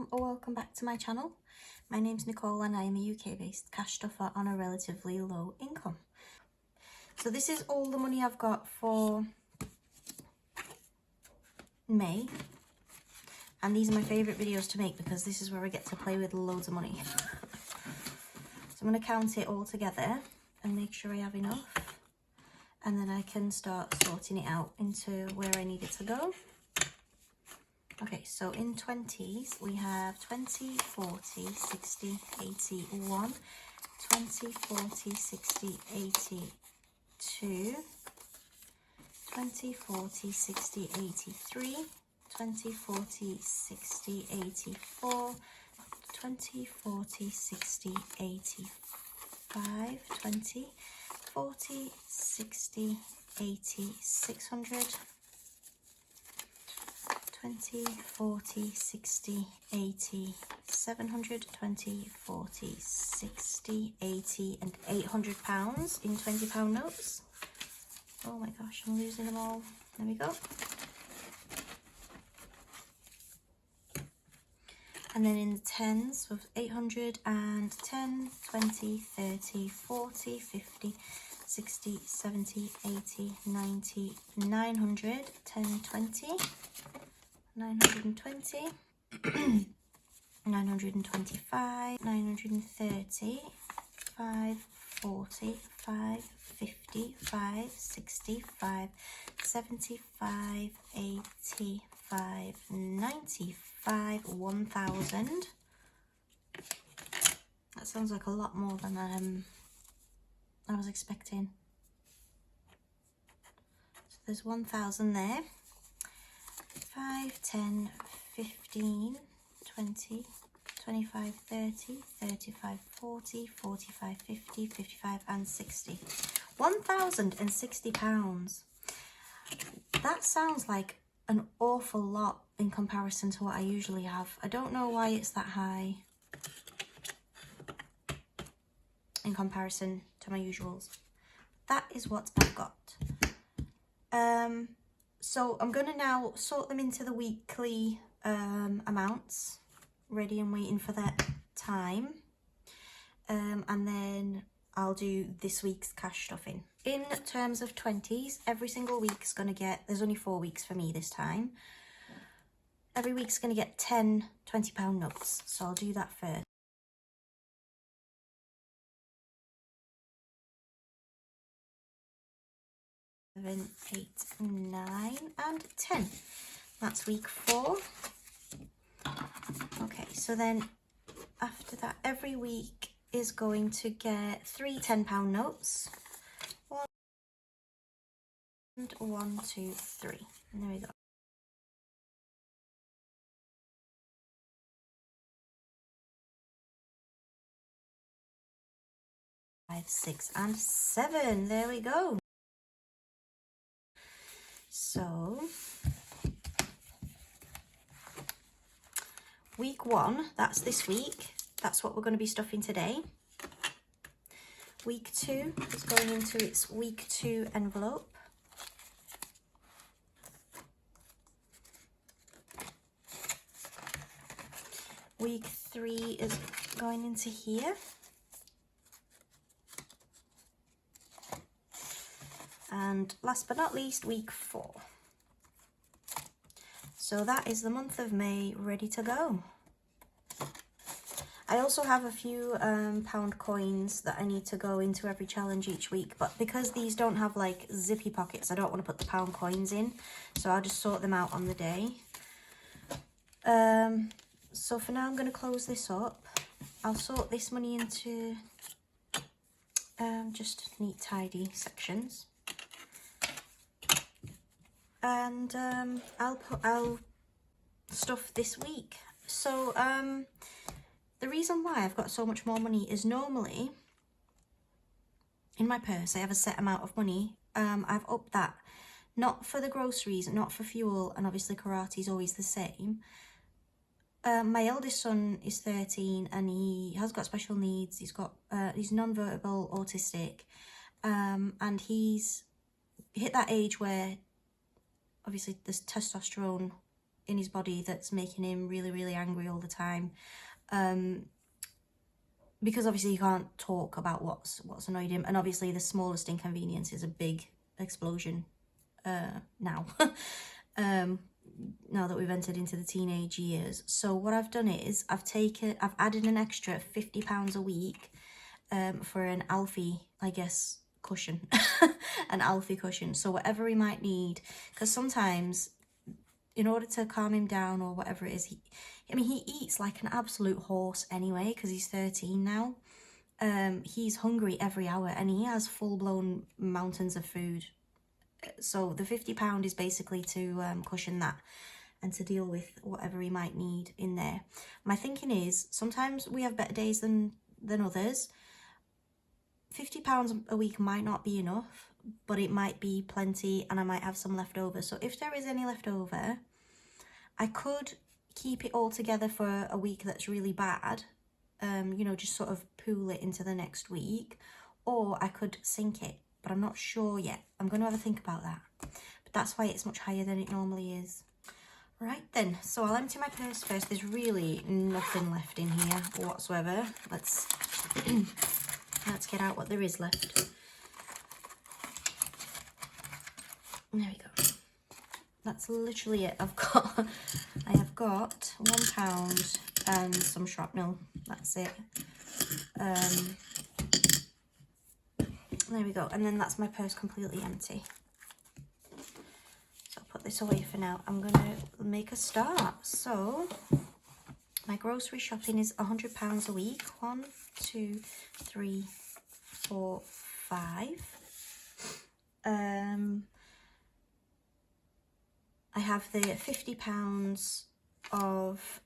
or welcome back to my channel. My name's Nicole and I am a UK based cash stuffer on a relatively low income. So this is all the money I've got for May, and these are my favourite videos to make because this is where I get to play with loads of money. So I'm going to count it all together and make sure I have enough, and then I can start sorting it out into where I need it to go. Okay, so in 20s, we have 20, 40, 60, 81, 20, 40, 60, 82, 20, 40, 60, 83, 20, 40, 60, 84, 20, 40, 60, 85, 20, 40, 60, 80, 600, 20, 40, 60, 80, 700, 20, 40, 60, 80 and £800 in £20 notes. Oh my gosh, I'm losing them all. There we go. And then in the tens with 800 and 10, 20, 30, 40, 50, 60, 70, 80, 90, 900, 10, 20, 920, 925, 930, 540, 550, 565, 75, 85, 95, 1000. That sounds like a lot more than I was expecting. So there's 1000 there. 5, 10, 15, 20, 25, 30, 35, 40, 45, 50, 55 and 60. £1,060. That sounds like an awful lot in comparison to what I usually have. I don't know why it's that high in comparison to my usuals. That is what I've got. So I'm going to now sort them into the weekly amounts, ready and waiting for that time. And then I'll do this week's cash stuffing. In terms of 20s, every single week's going to get, there's only 4 weeks for me this time. Every week's going to get 10 £20 notes. So I'll do that first. 7, 8, 9 and 10. That's week 4. Okay, so then after that, every week is going to get 3 £10 notes. 1, 1, 2, 3. And there we go. Five, 6 and 7. There we go. So week 1, that's this week. That's what we're going to be stuffing today. Week 2 is going into its week 2 envelope. Week 3 is going into here. And last but not least, week 4. So that is the month of May ready to go. I also have a few pound coins that I need to go into every challenge each week, but because these don't have like zippy pockets, I don't want to put the pound coins in, so I'll just sort them out on the day. So for now I'm going to close this up. I'll sort this money into just neat tidy sections. And I'll stuff this week. So the reason why I've got so much more money is normally in my purse I have a set amount of money. I've upped that, not for the groceries, not for fuel, and obviously karate is always the same. My eldest son is 13 and he has got special needs. He's non-verbal autistic, and he's hit that age where obviously there's testosterone in his body that's making him really, really angry all the time. Because obviously he can't talk about what's annoyed him, and obviously the smallest inconvenience is a big explosion now. Now that we've entered into the teenage years. So what I've done is I've added an extra £50 a week for an Alfie, I guess, cushion. An Alfie cushion. So whatever he might need, because sometimes in order to calm him down or whatever it is, he eats like an absolute horse anyway, because he's 13 now. He's hungry every hour and he has full-blown mountains of food. So the £50 is basically to cushion that and to deal with whatever he might need in there. My thinking is, sometimes we have better days than others. £50 a week might not be enough, but it might be plenty and I might have some left over. So if there is any left over, I could keep it all together for a week that's really bad, you know, just sort of pool it into the next week, or I could sink it, but I'm not sure yet. I'm going to have a think about that, but that's why it's much higher than it normally is. Right then, so I'll empty my purse first. There's really nothing left in here whatsoever. Let's let's get out what there is left. There we go. That's literally it. I have got £1 and some shrapnel. That's it. There we go. And then that's my purse completely empty. So I'll put this away for now. I'm going to make a start. So my grocery shopping is £100 a week. 1, 2, 3, 4, 5. I have the £50 of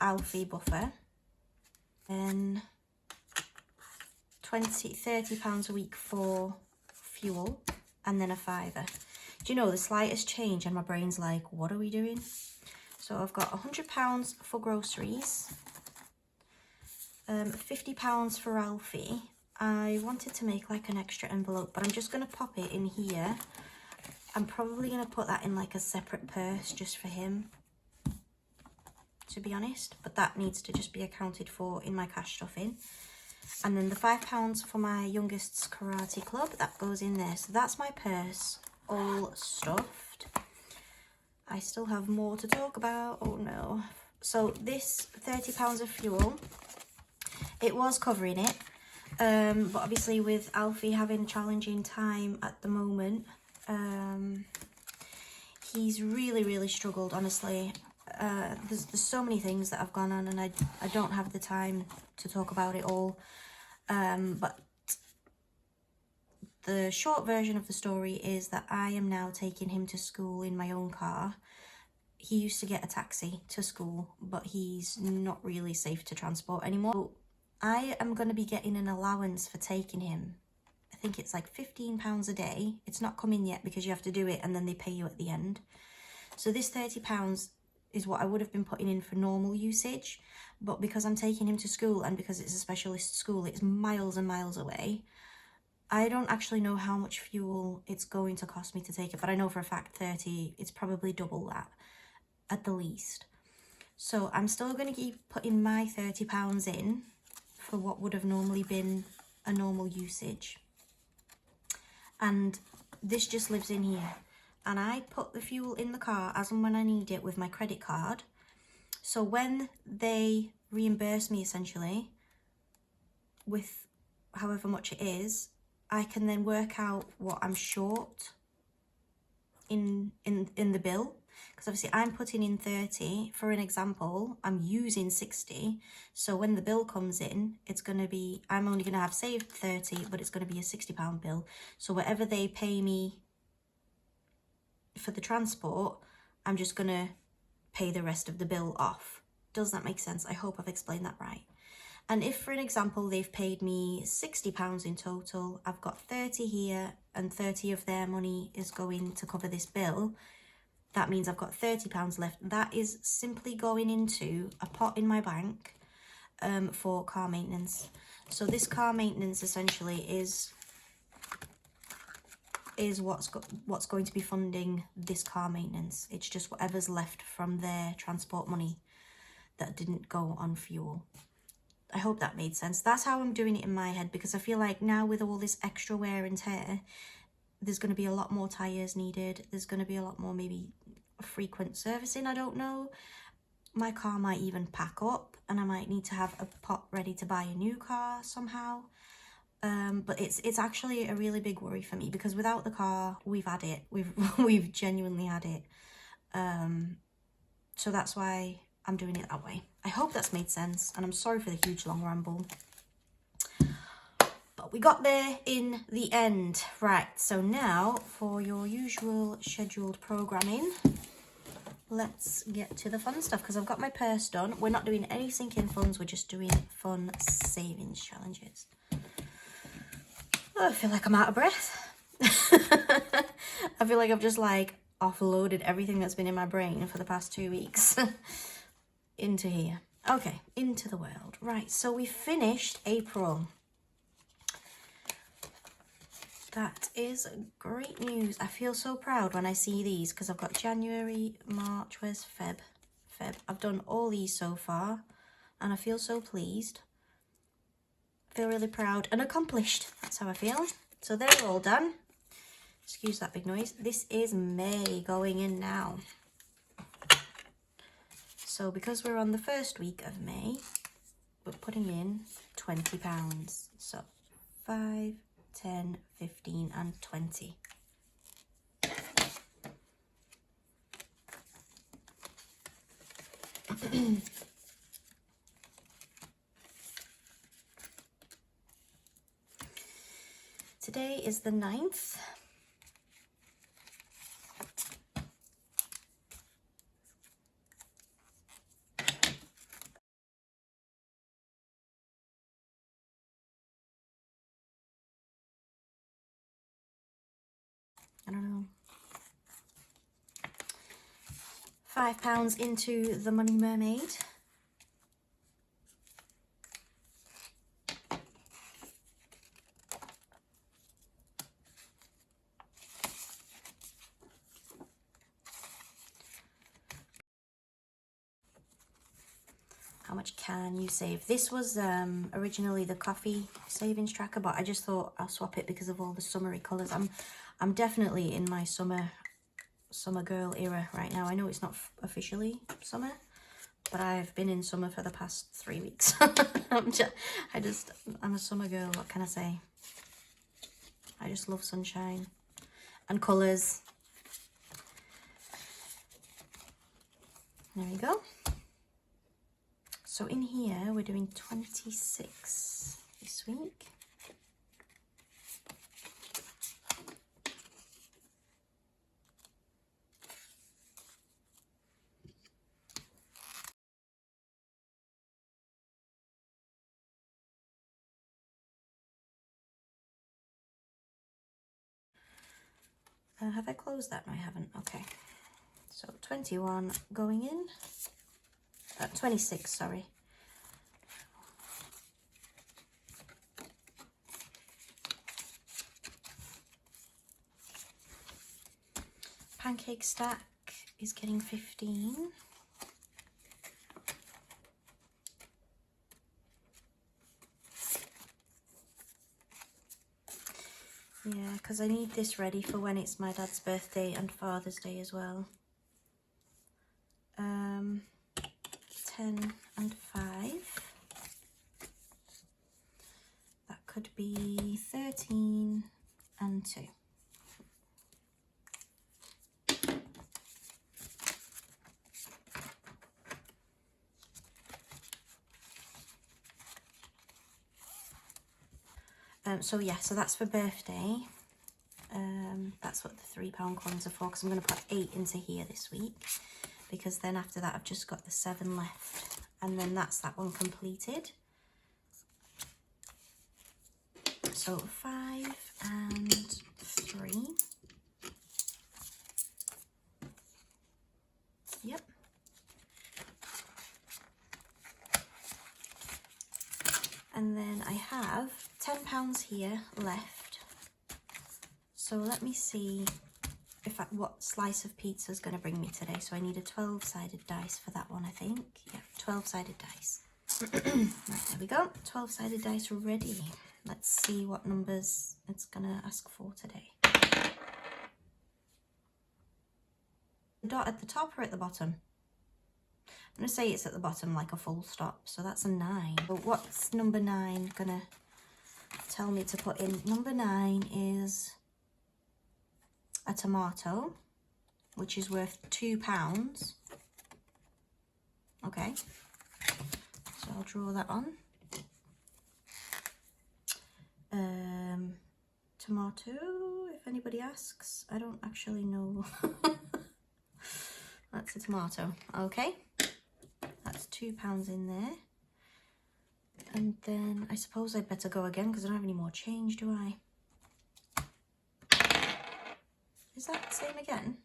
Alfie buffer, and £30 a week for fuel, and then a £5. Do you know, the slightest change and my brain's like, what are we doing? So I've got £100 for groceries, £50 for Alfie. I wanted to make like an extra envelope, but I'm just going to pop it in here. I'm probably going to put that in like a separate purse just for him, to be honest. But that needs to just be accounted for in my cash stuffing. And then the £5 for my youngest's karate club, that goes in there. So that's my purse all stuffed. I still have more to talk about. Oh no. So this £30 of fuel, it was covering it. But obviously with Alfie having a challenging time at the moment, he's really struggled, honestly. There's so many things that have gone on and I don't have the time to talk about it all. But the short version of the story is that I am now taking him to school in my own car. He used to get a taxi to school, but he's not really safe to transport anymore. So I am going to be getting an allowance for taking him. I think it's like £15 a day. It's not come in yet because you have to do it and then they pay you at the end. So this £30 is what I would have been putting in for normal usage. But because I'm taking him to school and because it's a specialist school, it's miles and miles away. I don't actually know how much fuel it's going to cost me to take it, but I know for a fact 30, it's probably double that at the least. So I'm still going to keep putting my £30 in for what would have normally been a normal usage. And this just lives in here. And I put the fuel in the car as and when I need it with my credit card. So when they reimburse me essentially with however much it is, I can then work out what I'm short in the bill. Because obviously I'm putting in 30. For an example, I'm using 60. So when the bill comes in, it's going to be, I'm only going to have saved 30, but it's going to be a £60 bill. So whatever they pay me for the transport, I'm just going to pay the rest of the bill off. Does that make sense? I hope I've explained that right. And if, for an example, they've paid me £60 in total, I've got 30 here and 30 of their money is going to cover this bill. That means I've got £30 left. That is simply going into a pot in my bank for car maintenance. So this car maintenance essentially is is what's going to be funding this car maintenance. It's just whatever's left from their transport money that didn't go on fuel. I hope that made sense. That's how I'm doing it in my head, because I feel like now with all this extra wear and tear, there's going to be a lot more tyres needed. There's going to be a lot more maybe frequent servicing, I don't know. My car might even pack up and I might need to have a pot ready to buy a new car somehow. But it's actually a really big worry for me, because without the car, we've had it. We've genuinely had it. So that's why I'm doing it that way. I hope that's made sense, and I'm sorry for the huge long ramble. But we got there in the end. Right, so now for your usual scheduled programming, let's get to the fun stuff, because I've got my purse done. We're not doing any sinking funds, we're just doing fun savings challenges. Oh, I feel like I'm out of breath. I feel like I've just like offloaded everything that's been in my brain for the past 2 weeks into here. Okay, into the world. Right, so we finished April. That is great news. I feel so proud when I see these, because I've got January, March, where's Feb? I've done all these so far, and I feel so pleased. I feel really proud and accomplished. That's how I feel. So they're all done. Excuse that big noise. This is May going in now. So because we're on the first week of May, we're putting in £20. So 5, 10, 15 and 20. Today is the 9th. I don't know. £5 into the money mermaid. How much can you save? This was originally the coffee savings tracker, but I just thought I'll swap it because of all the summery colours. I'm definitely in my summer girl era right now. I know it's not officially summer, but I've been in summer for the past 3 weeks. I'm a summer girl, what can I say? I just love sunshine and colours. There we go. So in here, we're doing 26 this week. Have I closed that? No, I haven't. Okay. So 21 going in. 26, sorry. Pancake stack is getting 15. Yeah, because I need this ready for when it's my dad's birthday and Father's Day as well. 10 and 5. That could be 13 and 2. So yeah, so that's for birthday. That's what the £3 coins are for, because I'm going to put 8 into here this week, because then after that I've just got the 7 left, and then that's that one completed. So 5 and 3. Yep. And then I have £10 here left. So let me see if what slice of pizza is going to bring me today. So I need a 12-sided dice for that one, I think. Yeah, 12-sided dice. Right, there we go. 12-sided dice ready. Let's see what numbers it's going to ask for today. The dot at the top or at the bottom? I'm going to say it's at the bottom, like a full stop. So that's a 9. But what's number 9 going to tell me to put in? Number 9 is a tomato, which is worth £2. Okay, so I'll draw that on. Tomato, if anybody asks, I don't actually know. That's a tomato. Okay, that's £2 in there. And then I suppose I'd better go again because I don't have any more change, do I? Is that the same again?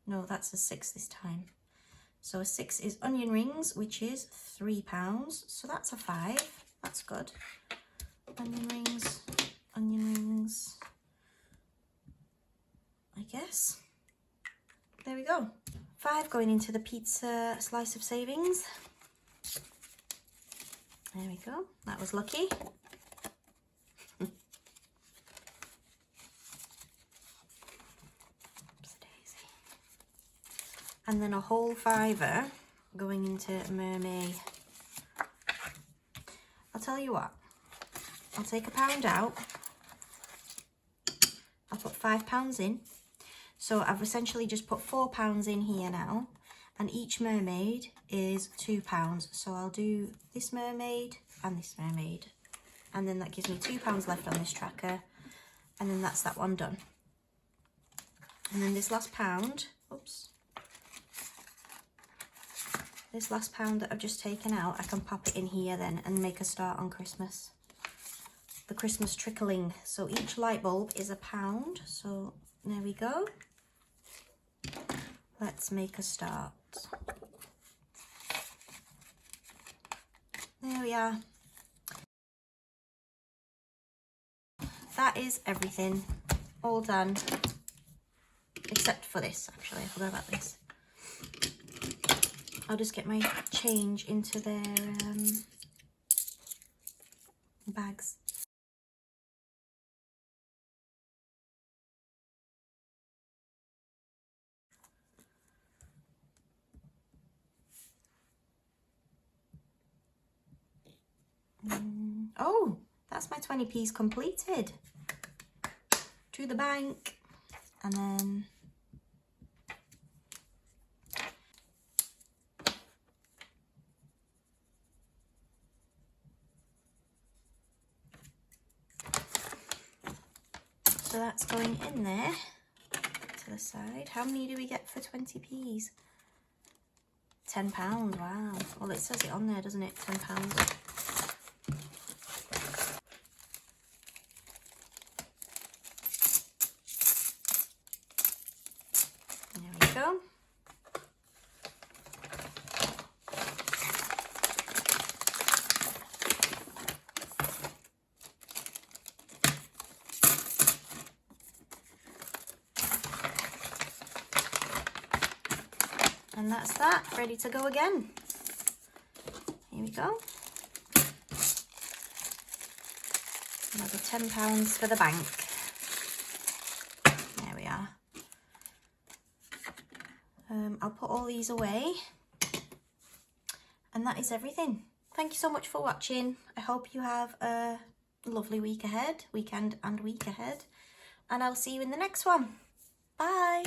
No, that's a 6 this time. So a 6 is onion rings, which is £3. So that's a 5. That's good. Onion rings, I guess. There we go. 5 going into the pizza slice of savings. There we go. That was lucky. And then a whole £5 going into MERMAY. I'll tell you what, I'll take £1 out. I'll put £5 in. So I've essentially just put £4 in here now. And each mermaid is £2. So I'll do this mermaid and this mermaid. And then that gives me £2 left on this tracker. And then that's that one done. And then this last pound, oops. This last pound that I've just taken out, I can pop it in here then and make a start on Christmas. The Christmas trickling. So each light bulb is £1. So there we go. Let's make a start. There we are. That is everything. All done. Except for this, actually. I forgot about this. I'll just get my change into their bags. Oh, that's my 20p's completed. To the bank. And then so that's going in there to the side. How many do we get for 20p's? £10, wow. Well, it says it on there, doesn't it? £10. There we go. And that's that, ready to go again. Here we go. Another £10 for the bank. There we are. I'll put all these away. And that is everything. Thank you so much for watching. I hope you have a lovely week ahead, weekend and week ahead. And I'll see you in the next one. Bye.